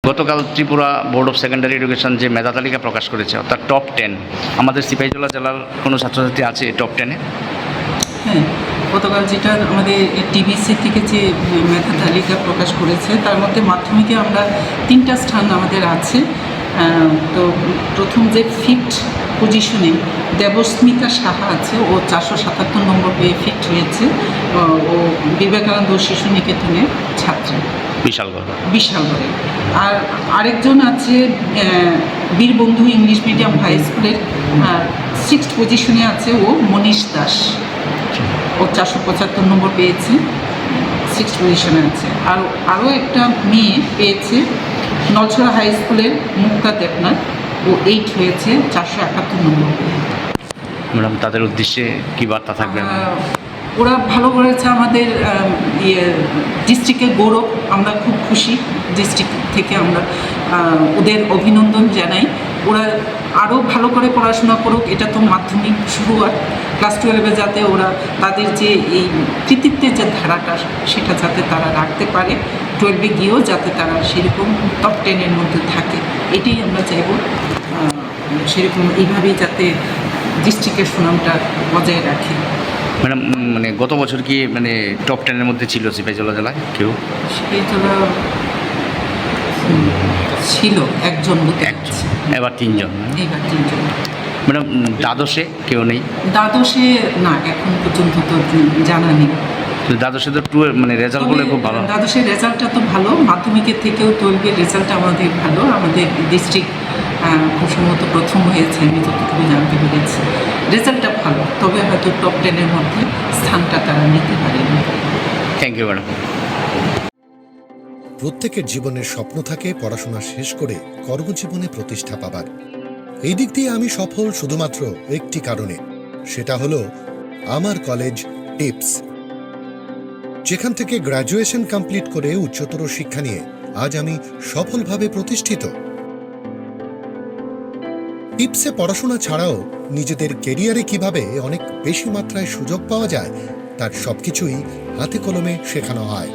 গতকাল Tripura board of secondary education যে মেধা তালিকা প্রকাশ করেছে, অর্থাৎ টপ 10, আমাদের সিপাহীজলা জেলার কোনো ছাত্রছাত্রী আছে টপ 10-এ? হ্যাঁ, গতকাল যেটা আমাদের টিবিসি থেকে যে মেধা তালিকা প্রকাশ করেছে তার মধ্যে মাধ্যমিকে আমরা 3টা স্থান আমাদের আছে। তো প্রথম যে 5th পজিশনে দেবস্মিতা সাহা আছে, ও 477 নম্বর পেয়ে ফিট হয়েছে। ও বিবেকানন্দ শিশু নিকেতনের ছাত্রী, বিশালগড়ে। আর আরেকজন আছে বীরবন্ধু ইংলিশ মিডিয়াম হাই স্কুলের 6th পজিশনে আছে ও মনীষ দাস, ও 475 নম্বর পেয়েছে, 6th পজিশনে আছে। আর আরও একটা মেয়ে পেয়েছে নলছড়া হাই স্কুলের মুক্তা দেবনাথ, ও 8 হয়েছে, 471 নম্বর পেয়ে। ম্যাডাম, তাদের উদ্দেশ্যে কী বার্তা থাকবে? ওরা ভালো করেছে, আমাদের ডিস্ট্রিক্টের গৌরব, আমরা খুব খুশি। ডিস্ট্রিক্ট থেকে আমরা ওদের অভিনন্দন জানাই। ওরা আরও ভালো করে পড়াশোনা করুক, এটা তো মাধ্যমিক শুরুয়াত। ক্লাস 12-এ যাতে ওরা তাদের যে এই কৃতিত্বের যে ধারাটা সেটা যাতে তারা রাখতে পারে, 12-এ গিয়েও যাতে তারা সেরকম টপ 10-এর মধ্যে থাকে, এটাই আমরা চাইব। সেরকম এইভাবেই যাতে ডিস্ট্রিক্টের সুনামটা বজায় রাখে। ম্যাডাম, মানে গত বছর কি মানে টপ 10-এর মধ্যে ছিল সিপাহীজলা জেলায় কেউ? সিপাহীজলা ছিল একজন, এবার 3জন। এইবার 3জন। ম্যাডাম, দ্বাদশে কেউ নেই? দ্বাদশে না, এখন পর্যন্ত তো জানা নেই। দ্বাদশে তো মানে রেজাল্টগুলো খুব ভালো। দ্বাদশের রেজাল্টটা তো ভালো, মাধ্যমিকের থেকেও 12-এর রেজাল্ট আমাদের ভালো। আমাদের ডিস্ট্রিক্ট খুব সম্ভবত প্রথম হয়েছে, আমি যতটুকু জানতে পেরেছি। রেজাল্টটা ভালো, তবে হয়তো টপ 10-এর মধ্যে স্থানটা তারা নিতে পারেনি। Thank you madam. প্রত্যেকের জীবনের স্বপ্ন থাকে পড়াশোনা শেষ করে কর্মজীবনে প্রতিষ্ঠা পাবার। এই দিক দিয়ে আমি সফল শুধুমাত্র একটি কারণে, সেটা হলো আমার কলেজ টিপস, যেখান থেকে গ্র্যাজুয়েশন কমপ্লিট করে উচ্চতর শিক্ষা নিয়ে আজ আমি সফলভাবে প্রতিষ্ঠিত। টিপসে পড়াশোনা ছাড়াও নিজেদের কেরিয়ারে কিভাবে অনেক বেশি মাত্রায় সুযোগ পাওয়া যায় তার সবকিছুই হাতে কলমে শেখানো হয়।